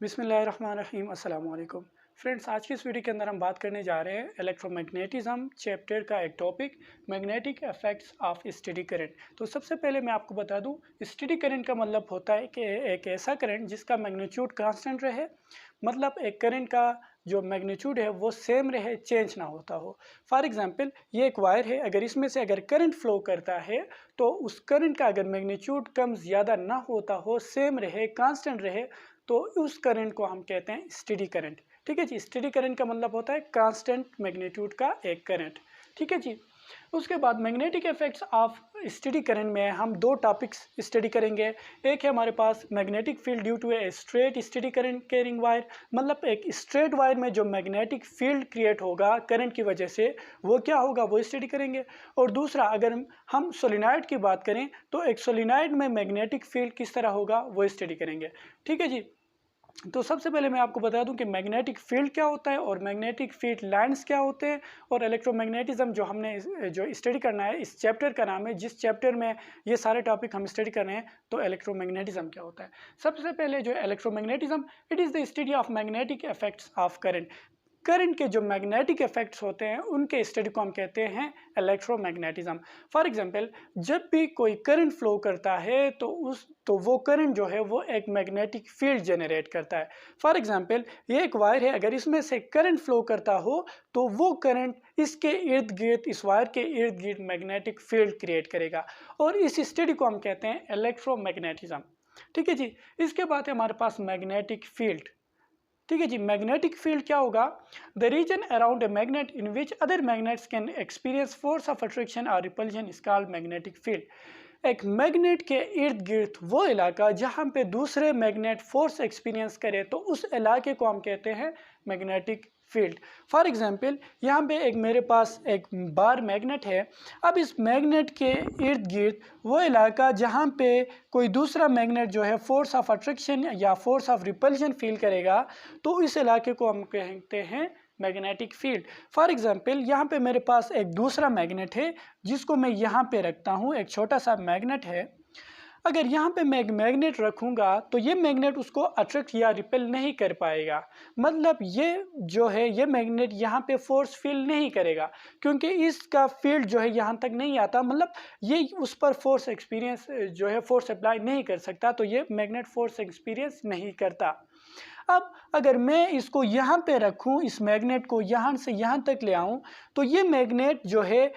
बिस्मिल्लाहिर्रहमानिर्रहीम अस्सलाम वालेकुम फ्रेंड्स। आज की इस वीडियो के अंदर हम बात करने जा रहे हैं इलेक्ट्रोमैग्नेटिज्म चैप्टर का एक topic magnetic effects of steady current. तो सबसे पहले मैं आपको बता दूं, स्टेडी करंट का मतलब होता है कि एक ऐसा करंट जिसका मैग्नीट्यूड कांस्टेंट रहे, मतलब एक करंट का जो मैग्नीट्यूड है वो सेम रहे, चेंज ना होता हो। फॉर एग्जांपल ये एक वायर है, अगर इसमें से अगर करंट फ्लो करता है तो उस करंट का अगर मैग्नीट्यूड कम ज़्यादा ना होता हो, सेम रहे, कांस्टेंट रहे, तो उस करंट को हम कहते हैं स्टेडी करंट। ठीक है जी, स्टेडी करंट का मतलब होता है कांस्टेंट मैग्नीट्यूड का एक करंट। ठीक है जी। उसके बाद magnetic effects of steady current में हम दो टॉपिक्स स्टडी करेंगे। एक है हमारे पास magnetic field due to a straight steady current carrying wire, मतलब एक स्ट्रेट वायर में जो मैग्नेटिक फील्ड क्रिएट होगा करंट की वजह से, वो क्या होगा वो स्टडी करेंगे। और दूसरा, अगर हम सोलिनॉइड की बात करें तो एक सोलिनॉइड में मैग्नेटिक फील्ड किस तरह होगा वो स्टडी करेंगे। ठीक है जी। तो सबसे पहले मैं आपको बता दूं कि मैग्नेटिक फील्ड क्या होता है और मैग्नेटिक फील्ड लाइंस क्या होते हैं, और इलेक्ट्रोमैग्नेटिज्म जो हमने जो स्टडी करना है, इस चैप्टर का नाम है, जिस चैप्टर में ये सारे टॉपिक हम स्टडी कर रहे हैं, तो इलेक्ट्रोमैग्नेटिज्म क्या होता है। सबसे पहले जो electromagnetism, it is the study of magnetic effects of current. Current के जो मैग्नेटिक इफेक्ट्स होते हैं उनके स्टडी को हम कहते हैं इलेक्ट्रोमैग्नेटिज्म। फॉर एग्जांपल, जब भी कोई करंट फ्लो करता है तो वो करंट जो है वो एक मैग्नेटिक फील्ड जनरेट करता है। फॉर एग्जांपल, ये एक वायर है, अगर इसमें से करंट फ्लो करता हो तो वो करंट इसके इर्द गिर्द, इस वायर के इर्द गिर्द मैग्नेटिक फील्ड क्रिएट करेगा, और इस स्टडी को हम कहते हैं इलेक्ट्रोमैग्नेटिज्म। ठीक है जी। इसके बाद है हमारे पास मैग्नेटिक फील्ड। ठीक है जी। मैग्नेटिक फील्ड क्या होगा? The region around a magnet in which other magnets can experience force of attraction और repulsion is called magnetic field. एक मैग्नेट के इर्द गिर्द वो इलाका जहाँ पे दूसरे मैग्नेट फोर्स एक्सपीरियंस करे, तो उस इलाके को हम कहते हैं मैग्नेटिक फील्ड। फॉर एग्जांपल, यहाँ पे एक मेरे पास एक बार मैग्नेट है। अब इस मैग्नेट के इर्द गिर्द वो इलाका जहाँ पे कोई दूसरा मैग्नेट जो है फोर्स ऑफ अट्रैक्शन या फोर्स ऑफ रिपल्शन फील करेगा, तो इस इलाके को हम कहते हैं मैग्नेटिक फील्ड। फॉर एग्जांपल, यहाँ पे मेरे पास एक दूसरा मैग्नेट है जिसको मैं यहाँ पे रखता हूँ, एक छोटा सा मैग्नेट है। अगर यहाँ पे मैं एक मैग्नेट रखूँगा तो ये मैग्नेट उसको अट्रैक्ट या रिपेल नहीं कर पाएगा, मतलब ये जो है ये मैग्नेट यहाँ पे फोर्स फील नहीं करेगा, क्योंकि इसका फील्ड जो है यहाँ तक नहीं आता, मतलब ये उस पर फोर्स एक्सपीरियंस जो है फोर्स अप्लाई नहीं कर सकता, तो ये मैग्नेट फोर्स एक्सपीरियंस नहीं करता। अब अगर मैं इसको यहाँ पे रखूँ, इस मैग्नेट को यहाँ से यहाँ तक ले आऊँ, तो ये मैग्नेट जो है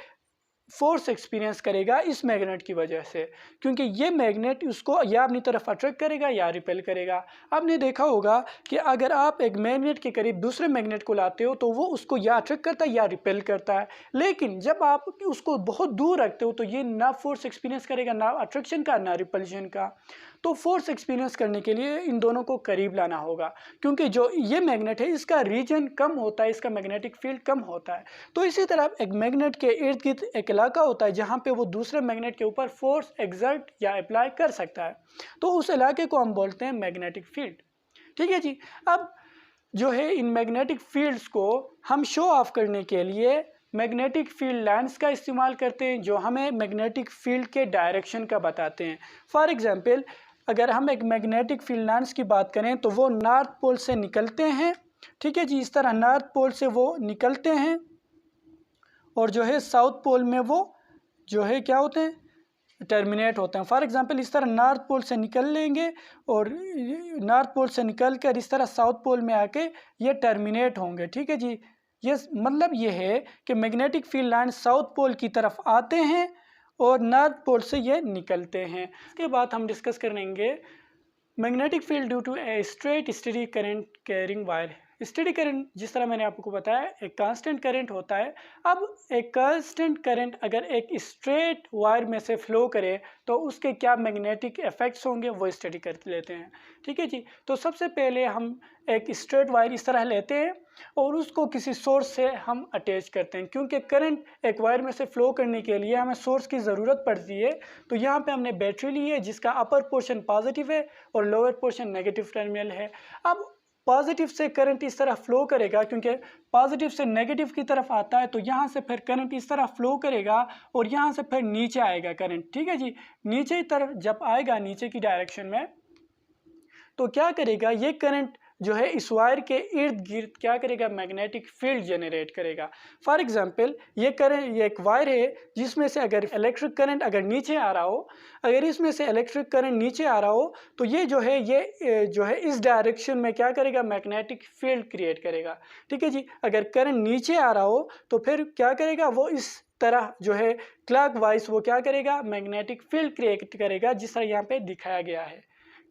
फोर्स एक्सपीरियंस करेगा इस मैग्नेट की वजह से, क्योंकि ये मैग्नेट उसको या अपनी तरफ अट्रैक्ट करेगा या रिपेल करेगा। आपने देखा होगा कि अगर आप एक मैग्नेट के करीब दूसरे मैग्नेट को लाते हो तो वो उसको या अट्रैक्ट करता है या रिपेल करता है, लेकिन जब आप उसको बहुत दूर रखते हो तो ये ना फोर्स एक्सपीरियंस करेगा, ना अट्रैक्शन का ना रिपल्शन का। तो फोर्स एक्सपीरियंस करने के लिए इन दोनों को करीब लाना होगा, क्योंकि जो ये मैग्नेट है इसका रीजन कम होता है, इसका मैग्नेटिक फील्ड कम होता है। तो इसी तरह एक मैग्नेट के इर्द गिर्द एक इलाका होता है जहाँ पे वो दूसरे मैग्नेट के ऊपर फोर्स एक्सर्ट या अप्लाई कर सकता है, तो उस इलाके को हम बोलते हैं मैग्नेटिक फील्ड। ठीक है जी। अब जो है इन मैग्नेटिक फील्ड्स को हम शो ऑफ करने के लिए मैग्नेटिक फील्ड लाइंस का इस्तेमाल करते हैं, जो हमें मैग्नेटिक फील्ड के डायरेक्शन का बताते हैं। फॉर एग्जांपल, अगर हम एक मैग्नेटिक फील्ड लाइंस की बात करें तो वो नॉर्थ पोल से निकलते हैं। ठीक है जी। इस तरह नॉर्थ पोल से वो निकलते हैं और जो है साउथ पोल में वो जो है क्या होते हैं, टर्मिनेट होते हैं। फॉर एग्जांपल, इस तरह नॉर्थ पोल से निकल लेंगे और नॉर्थ पोल से निकल कर इस तरह साउथ पोल में आके ये टर्मिनेट होंगे। ठीक है जी। ये मतलब ये है कि magnetic field line south pole की तरफ आते हैं और नॉर्थ पोल से ये निकलते हैं। इसके बाद हम डिस्कस करेंगे magnetic field due to a straight steady current carrying wire. Steady current, जिस तरह मैंने आपको बताया, एक कांस्टेंट करंट होता है। अब एक कांस्टेंट करंट अगर एक स्ट्रेट वायर में से फ्लो करे तो उसके क्या मैग्नेटिक इफेक्ट्स होंगे वो स्टडी कर लेते हैं। ठीक है जी। तो सबसे पहले हम एक स्ट्रेट वायर इस तरह लेते हैं और उसको किसी सोर्स से हम अटैच करते हैं, क्योंकि करंट एक वायर में से फ्लो करने के लिए हमें सोर्स की ज़रूरत पड़ती है। तो यहाँ पे हमने बैटरी ली है जिसका अपर पोर्शन पॉजिटिव है और लोअर पोर्शन नेगेटिव टर्मिनल है। अब पॉजिटिव से करंट इस तरह फ्लो करेगा, क्योंकि पॉजिटिव से नेगेटिव की तरफ आता है, तो यहाँ से फिर करंट इस तरह फ्लो करेगा और यहाँ से फिर नीचे आएगा करंट। ठीक है जी। नीचे की तरफ जब आएगा, नीचे की डायरेक्शन में, तो क्या करेगा, ये करंट जो है इस वायर के इर्द गिर्द क्या करेगा, मैग्नेटिक फील्ड जनरेट करेगा। फॉर एग्जांपल ये एक वायर है जिसमें से अगर इलेक्ट्रिक करंट अगर नीचे आ रहा हो, अगर इसमें से इलेक्ट्रिक करंट नीचे आ रहा हो तो ये जो है इस डायरेक्शन में क्या करेगा, मैग्नेटिक फील्ड क्रिएट करेगा। ठीक है जी, अगर करंट नीचे आ रहा हो तो फिर क्या करेगा, वो इस तरह जो है क्लॉकवाइज वो क्या करेगा, मैग्नेटिक फील्ड क्रिएट करेगा, जिस तरह यहाँ पे दिखाया गया है।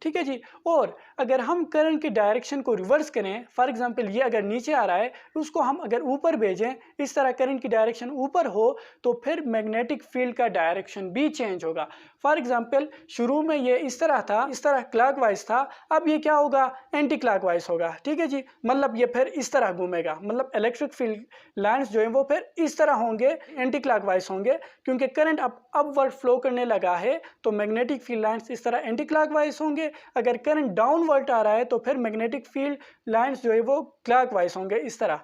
ठीक है जी। और अगर हम करंट की डायरेक्शन को रिवर्स करें, फॉर एग्जांपल ये अगर नीचे आ रहा है उसको हम अगर ऊपर भेजें, इस तरह करंट की डायरेक्शन ऊपर हो तो फिर मैग्नेटिक फील्ड का डायरेक्शन भी चेंज होगा। फॉर एग्जांपल शुरू में ये इस तरह था, इस तरह क्लॉकवाइज था, अब ये क्या होगा, एंटी क्लॉकवाइज होगा। ठीक है जी, मतलब ये फिर इस तरह घूमेगा, मतलब इलेक्ट्रिक फील्ड लाइन्स जो है वो फिर इस तरह होंगे, एंटी क्लॉकवाइज होंगे, क्योंकि करंट अब अपवर्ड फ्लो करने लगा है तो मैग्नेटिक फील्ड लाइन्स इस तरह एंटी क्लॉकवाइज होंगे। अगर करंट डाउनवर्ड आ रहा है तो फिर मैग्नेटिक फील्ड लाइंस जो है वो क्लॉकवाइज होंगे, इस तरह।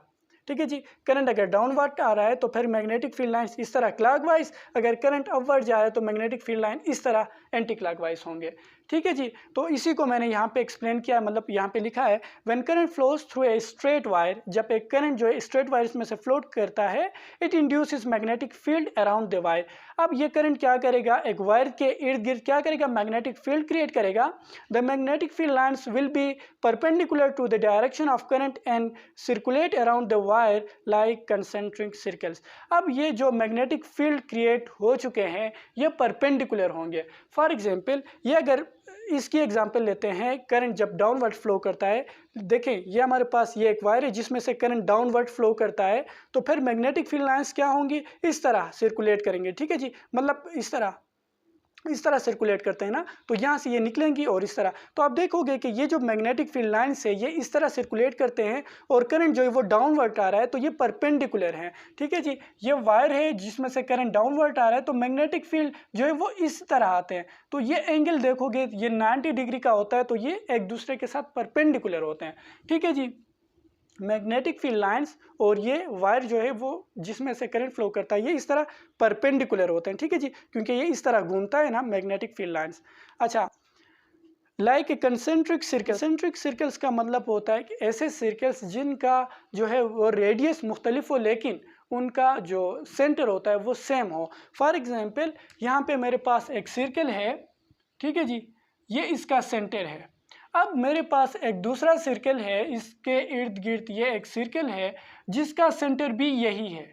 ठीक है जी, करंट अगर डाउनवर्ड आ रहा है तो फिर मैग्नेटिक फील्ड लाइंस इस तरह क्लॉकवाइज, अगर करंट अपवर्ड जा रहा है तो मैग्नेटिक फील्ड लाइन इस तरह एंटी क्लॉकवाइज होंगे। ठीक है जी, तो इसी को मैंने यहाँ पे एक्सप्लेन किया, मतलब यहाँ पे लिखा है when current flows through a straight wire, जब एक करंट जो है स्ट्रेट वायर में से फ्लोट करता है, it induces magnetic field around the wire. अब ये करंट क्या करेगा, एक वायर के इर्द गिर्द क्या करेगा, मैग्नेटिक फील्ड क्रिएट करेगा। The magnetic field lines will be perpendicular to the direction of current and circulate around the wire like concentric circles. अब ये जो मैग्नेटिक फील्ड क्रिएट हो चुके हैं ये परपेंडिकुलर होंगे। फॉर एग्जांपल ये अगर इसकी एग्जांपल लेते हैं, करंट जब डाउनवर्ड फ्लो करता है, देखें ये हमारे पास ये एक वायर है जिसमें से करंट डाउनवर्ड फ्लो करता है, तो फिर मैग्नेटिक फील्ड लाइंस क्या होंगी, इस तरह सर्कुलेट करेंगे। ठीक है जी, मतलब इस तरह सर्कुलेट करते हैं ना, तो यहाँ से ये निकलेंगी और इस तरह। तो आप देखोगे कि ये जो मैग्नेटिक फील्ड लाइन्स है ये इस तरह सर्कुलेट करते हैं और करंट जो है वो डाउनवर्ड आ रहा है, तो ये परपेंडिकुलर है। ठीक है जी, ये वायर है जिसमें से करंट डाउनवर्ड आ रहा है, तो मैग्नेटिक फील्ड जो है वो इस तरह आते हैं। तो ये एंगल देखोगे ये 90 डिग्री का होता है, तो ये एक दूसरे के साथ परपेंडिकुलर होते हैं। ठीक है जी, मैग्नेटिक फील्ड लाइंस और ये वायर जो है वो जिसमें से करंट फ्लो करता है ये इस तरह परपेंडिकुलर होते हैं। ठीक है जी, क्योंकि ये इस तरह घूमता है ना मैग्नेटिक फील्ड लाइंस। अच्छा, like a concentric circle, concentric circles का मतलब होता है कि ऐसे सर्कल्स जिनका जो है वो रेडियस मुख्तलिफ हो लेकिन उनका जो सेंटर होता है वो सेम हो। फॉर एग्जाम्पल यहाँ पे मेरे पास एक सर्कल है, ठीक है जी, ये इसका सेंटर है। अब मेरे पास एक दूसरा सर्कल है, इसके इर्द गिर्द ये एक सर्कल है जिसका सेंटर भी यही है,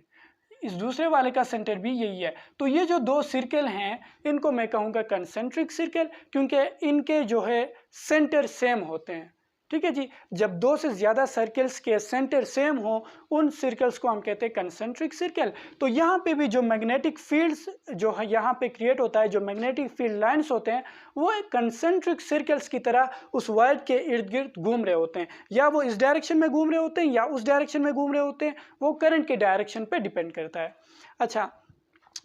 इस दूसरे वाले का सेंटर भी यही है। तो ये जो दो सर्कल हैं इनको मैं कहूँगा कंसेंट्रिक सर्कल, क्योंकि इनके जो है सेंटर सेम होते हैं। ठीक है जी, जब दो से ज़्यादा सर्कल्स के सेंटर सेम हो उन सर्कल्स को हम कहते हैं कंसेंट्रिक सर्कल। तो यहाँ पे भी जो मैग्नेटिक फील्ड्स जो है यहाँ पे क्रिएट होता है, जो मैग्नेटिक फील्ड लाइंस होते हैं वो एक कंसेंट्रिक सर्कल्स की तरह उस वायर के इर्द गिर्द घूम रहे होते हैं, या वो इस डायरेक्शन में घूम रहे होते हैं या उस डायरेक्शन में घूम रहे होते हैं, वो करंट के डायरेक्शन पे डिपेंड करता है। अच्छा,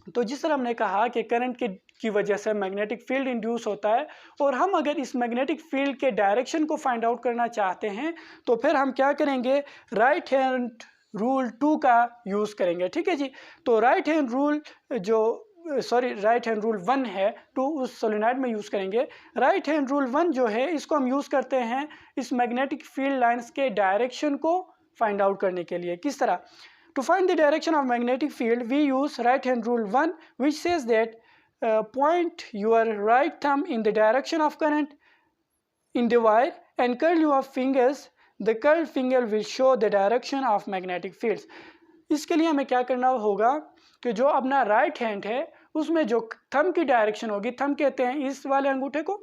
तो जिस तरह हमने कहा कि करंट की वजह से मैग्नेटिक फील्ड इंड्यूस होता है, और हम अगर इस मैग्नेटिक फील्ड के डायरेक्शन को फाइंड आउट करना चाहते हैं तो फिर हम क्या करेंगे, राइट हैंड रूल 2 का यूज़ करेंगे। ठीक है जी, तो right hand rule right hand rule 1 है, 2 उस सोलेनॉइड में यूज़ करेंगे। राइट हैंड रूल 1 जो है इसको हम यूज़ करते हैं इस मैग्नेटिक फील्ड लाइंस के डायरेक्शन को फाइंड आउट करने के लिए। किस तरह, to find the direction of magnetic field, we use right hand rule 1, which says that point your right thumb in the direction of current in the wire and curl your fingers. The curled finger will show the direction of magnetic fields. इसके लिए हमें क्या करना होगा कि जो अपना right hand है उसमें जो थंब की डायरेक्शन होगी, थंब कहते हैं इस वाले अंगूठे को,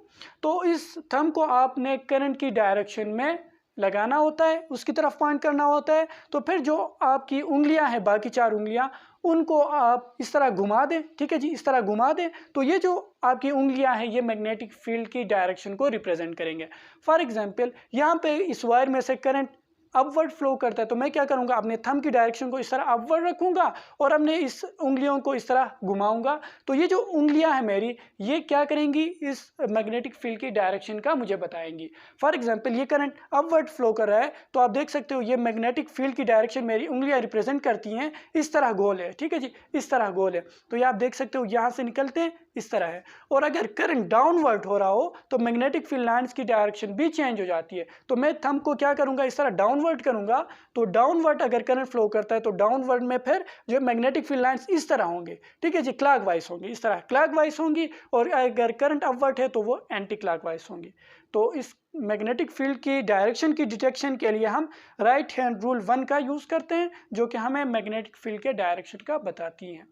तो इस थंब को आपने करंट की डायरेक्शन में लगाना होता है, उसकी तरफ पॉइंट करना होता है। तो फिर जो आपकी उंगलियां हैं, बाकी 4 उंगलियां, उनको आप इस तरह घुमा दें। ठीक है जी, इस तरह घुमा दें, तो ये जो आपकी उंगलियां हैं ये मैग्नेटिक फील्ड की डायरेक्शन को रिप्रेजेंट करेंगे। फॉर एग्जांपल यहाँ पे इस वायर में से करंट अपवर्ड फ्लो करता है तो मैं क्या करूँगा, अपने थंब की डायरेक्शन को इस तरह अपवर्ड रखूँगा और अपने इस उंगलियों को इस तरह घुमाऊँगा। तो ये जो उंगलियाँ हैं मेरी, ये क्या करेंगी, इस मैग्नेटिक फील्ड की डायरेक्शन का मुझे बताएंगी। फॉर एग्जांपल ये करंट अपवर्ड फ्लो कर रहा है तो आप देख सकते हो ये मैग्नेटिक फील्ड की डायरेक्शन मेरी उंगलियाँ रिप्रेजेंट करती हैं, इस तरह गोल है, ठीक है जी, इस तरह गोल है। तो ये आप देख सकते हो यहाँ से निकलते हैं, इस तरह है। और अगर करंट डाउनवर्ड हो रहा हो तो मैग्नेटिक फील्ड लाइंस की डायरेक्शन भी चेंज हो जाती है। तो मैं थंब को क्या करूँगा, इस तरह डाउनवर्ड करूँगा। तो डाउनवर्ड अगर करंट फ्लो करता है तो डाउनवर्ड में फिर जो मैग्नेटिक फील्ड लाइंस इस तरह होंगे, ठीक है जी, क्लॉकवाइज होंगी, इस तरह क्लॉकवाइज होंगी। और अगर करंट अपवर्ड है तो वो एंटी क्लॉकवाइज होंगी। तो इस मैग्नेटिक फील्ड की डायरेक्शन की डिटेक्शन के लिए हम राइट हैंड रूल 1 का यूज़ करते हैं, जो कि हमें मैग्नेटिक फील्ड के डायरेक्शन का बताती हैं,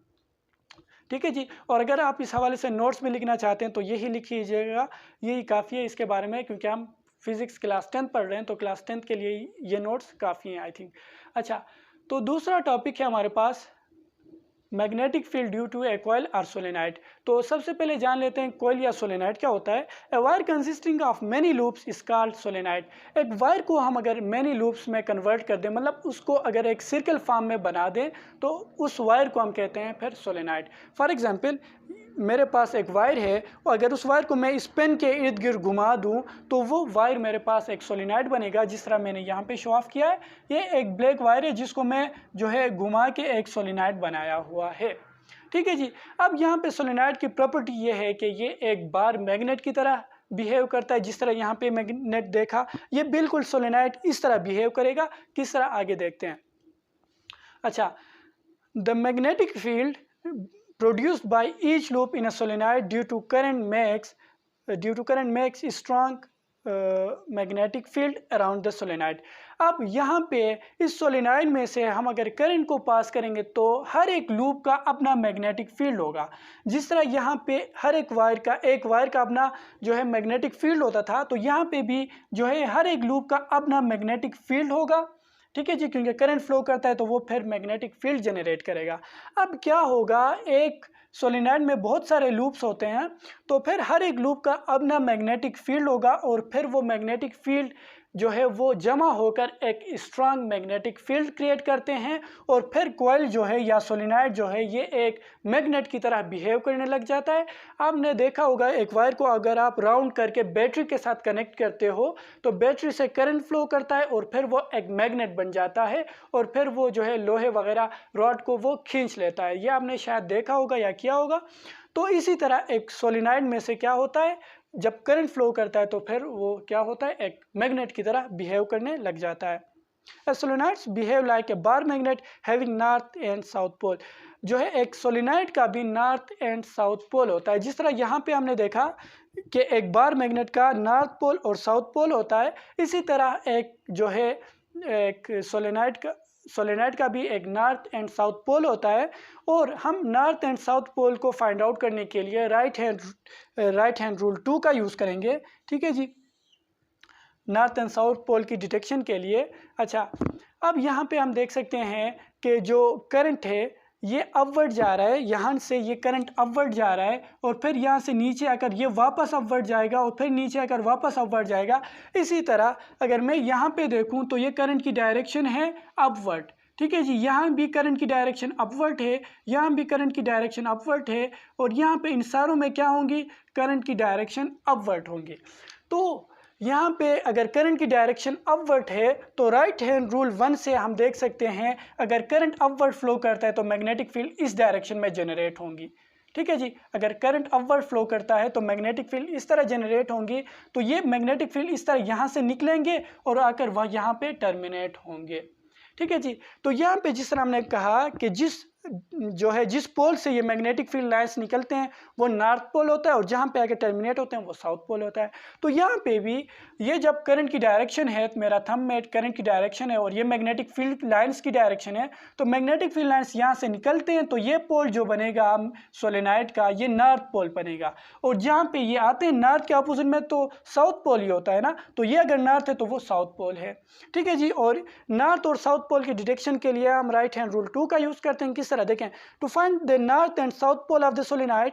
ठीक है जी। और अगर आप इस हवाले से नोट्स में लिखना चाहते हैं तो यही लिख लीजिएगा, यही काफ़ी है इसके बारे में, क्योंकि हम फिजिक्स क्लास 10 पढ़ रहे हैं तो क्लास 10 के लिए ये नोट्स काफ़ी हैं आई थिंक। अच्छा, तो दूसरा टॉपिक है हमारे पास magnetic field due to a coil और सोलेनाइड। तो सबसे पहले जान लेते हैं कॉइल या सोलेनाइड क्या होता है। A wire consisting of many loops is called solenoid. एक वायर को हम अगर मैनी लूप्स में कन्वर्ट कर दें, मतलब उसको अगर एक सर्कल फॉर्म में बना दें, तो उस वायर को हम कहते हैं फिर सोलेनाइड। फॉर एग्जांपल मेरे पास एक वायर है और अगर उस वायर को मैं इस पेन के इर्द गिर्द घुमा दूं तो वो वायर मेरे पास एक सोलेनाइड बनेगा, जिस तरह मैंने यहाँ पे शो ऑफ किया है। ये एक ब्लैक वायर है जिसको मैं जो है घुमा के एक सोलेनाइड बनाया हुआ है, ठीक है जी। अब यहाँ पे सोलेनाइड की प्रॉपर्टी ये है कि ये एक बार मैग्नेट की तरह बिहेव करता है। जिस तरह यहाँ पे मैग्नेट देखा, ये बिल्कुल सोलेनाइड इस तरह बिहेव करेगा। किस तरह, आगे देखते हैं। अच्छा, the magnetic field produced by each loop in a solenoid due to current makes strong magnetic field around the solenoid। अब यहाँ पे इस सोलेनाइड में से हम अगर करंट को पास करेंगे तो हर एक लूप का अपना मैग्नेटिक फील्ड होगा। जिस तरह यहाँ पे हर एक वायर का अपना जो है मैग्नेटिक फील्ड होता था, तो यहाँ पे भी जो है हर एक लूप का अपना मैग्नेटिक फील्ड होगा, ठीक है जी, क्योंकि करंट फ्लो करता है तो वो फिर मैग्नेटिक फील्ड जनरेट करेगा। अब क्या होगा, एक सोलेनॉइड में बहुत सारे लूप्स होते हैं, तो फिर हर एक लूप का अपना मैग्नेटिक फील्ड होगा और फिर वो मैग्नेटिक फील्ड जो है वो जमा होकर एक स्ट्रांग मैग्नेटिक फील्ड क्रिएट करते हैं। और फिर कॉइल जो है या सोलेनॉइड जो है ये एक मैग्नेट की तरह बिहेव करने लग जाता है। आपने देखा होगा एक वायर को अगर आप राउंड करके बैटरी के साथ कनेक्ट करते हो तो बैटरी से करंट फ्लो करता है और फिर वो एक मैग्नेट बन जाता है और फिर वो जो है लोहे वगैरह रॉड को वो खींच लेता है। ये आपने शायद देखा होगा या किया होगा। तो इसी तरह एक सोलेनॉइड में से क्या होता है, जब करंट फ्लो करता है तो फिर वो क्या होता है, एक मैग्नेट की तरह बिहेव करने लग जाता है। Solenoids behave like a bar magnet having north and south pole. जो है एक सोलेनॉइड का भी नॉर्थ एंड साउथ पोल होता है। जिस तरह यहाँ पे हमने देखा कि एक बार मैग्नेट का नॉर्थ पोल और साउथ पोल होता है, इसी तरह एक जो है एक सोलेनॉइड का भी एक नॉर्थ एंड साउथ पोल होता है। और हम नॉर्थ एंड साउथ पोल को फाइंड आउट करने के लिए राइट हैंड रूल 2 का यूज़ करेंगे, ठीक है जी, नॉर्थ एंड साउथ पोल की डिटेक्शन के लिए। अच्छा, अब यहाँ पे हम देख सकते हैं कि जो करंट है ये अपवर्ड जा रहा है, यहाँ से ये करंट अपवर्ड जा रहा है और फिर यहाँ से नीचे आकर ये वापस अपवर्ड जाएगा और फिर नीचे आकर वापस अपवर्ड जाएगा। इसी तरह अगर मैं यहाँ पे देखूँ तो ये करंट की डायरेक्शन है अपवर्ड, ठीक है जी, यहाँ भी करंट की डायरेक्शन अपवर्ड है, यहाँ भी करंट की डायरेक्शन अपवर्ड है और यहाँ पे इन सारों में क्या होंगी, करंट की डायरेक्शन अपवर्ड होंगी। तो यहाँ पे अगर करंट की डायरेक्शन अपवर्ड है तो राइट हैंड रूल 1 से हम देख सकते हैं अगर करंट अपवर्ड फ्लो करता है तो मैग्नेटिक फील्ड इस डायरेक्शन में जनरेट होंगी, ठीक है जी। अगर करंट अपवर्ड फ्लो करता है तो मैग्नेटिक फील्ड इस तरह जनरेट होंगी, तो ये मैग्नेटिक फील्ड इस तरह यहाँ से निकलेंगे और आकर वह यहाँ पे टर्मिनेट होंगे, ठीक है जी। तो यहाँ पे जिस तरह हमने कहा कि जिस पोल से ये मैग्नेटिक फील्ड लाइंस निकलते हैं वो नॉर्थ पोल होता है और जहाँ पे आके टर्मिनेट होते हैं वो साउथ पोल होता है। तो यहाँ पे भी ये जब करंट की डायरेक्शन है, तो मेरा थंब में करंट की डायरेक्शन है और ये मैग्नेटिक फील्ड लाइंस की डायरेक्शन है, तो मैग्नेटिक फील्ड लाइंस यहाँ से निकलते हैं तो ये पोल जो बनेगा सोलेनॉइड का ये नॉर्थ पोल बनेगा। और जहाँ पे ये आते हैं नॉर्थ के अपोजिट में तो साउथ पोल ही होता है ना, तो ये अगर नॉर्थ है तो वो साउथ पोल है, ठीक है जी। और नॉर्थ और साउथ पोल की डिटेक्शन के लिए हम राइट हैंड रूल 2 का यूज़ करते हैं। किस तरह देखें, to find the north and south pole of the solenoid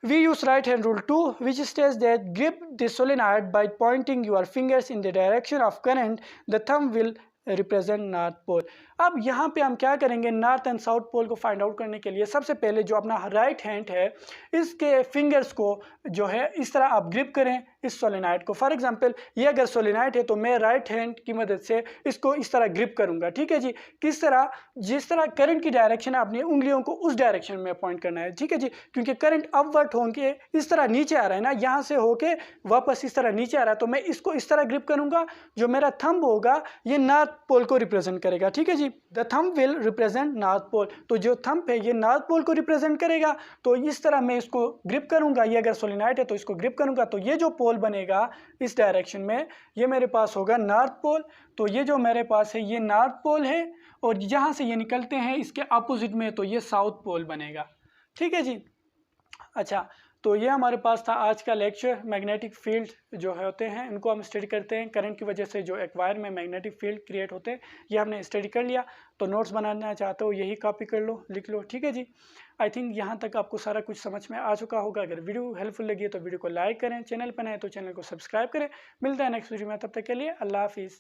we use right hand rule 2, which states that grip the solenoid by pointing your fingers in the direction of current. The thumb will represent north pole. अब यहाँ पे हम क्या करेंगे, north and south पोल को find out करने के लिए सबसे पहले जो अपना राइट हैंड है इसके फिंगर्स को जो है इस तरह आप ग्रिप करें इस सोलेनाइड को। फॉर एग्जांपल ये अगर सोलेनाइड है तो मैं राइट हैंड की मदद से इसको इस तरह ग्रिप करूंगा, ठीक है जी। किस तरह, जिस तरह करंट की डायरेक्शन है अपनी उंगलियों को उस डायरेक्शन में पॉइंट करना है, ठीक है जी। क्योंकि करंट अपवर्ड होके इस तरह नीचे आ रहा है ना, यहाँ से होके वापस इस तरह नीचे आ रहा है, तो मैं इसको इस तरह ग्रिप करूंगा। जो मेरा थंब होगा ये नॉर्थ पोल को रिप्रेजेंट करेगा, ठीक है जी। The thumb will represent north pole. तो जो थंब है ये नॉर्थ पोल को रिप्रेजेंट करेगा। तो इस तरह मैं इसको ग्रिप करूंगा, ये अगर सोलेनाइड है तो इसको ग्रिप करूंगा, तो ये जो पोल बनेगा इस डायरेक्शन में ये मेरे पास होगा नॉर्थ पोल। तो ये जो मेरे पास है ये नॉर्थ पोल है, और जहां से ये निकलते हैं इसके अपोजिट में तो ये साउथ पोल बनेगा, ठीक है जी। अच्छा, तो ये हमारे पास था आज का लेक्चर। मैग्नेटिक फील्ड जो होते हैं इनको हम स्टडी करते हैं, करंट की वजह से जो एक वायर में मैग्नेटिक फील्ड क्रिएट होते हैं ये हमने स्टडी कर लिया। तो नोट्स बनाना चाहते हो यही कॉपी कर लो, लिख लो, ठीक है जी। आई थिंक यहाँ तक आपको सारा कुछ समझ में आ चुका होगा। अगर वीडियो हेल्पफुल लगी है तो वीडियो को लाइक करें, चैनल पर नए तो चैनल को सब्सक्राइब करें। मिलता है नेक्स्ट वीडियो में, तब तक के लिए अल्लाह हाफिज़।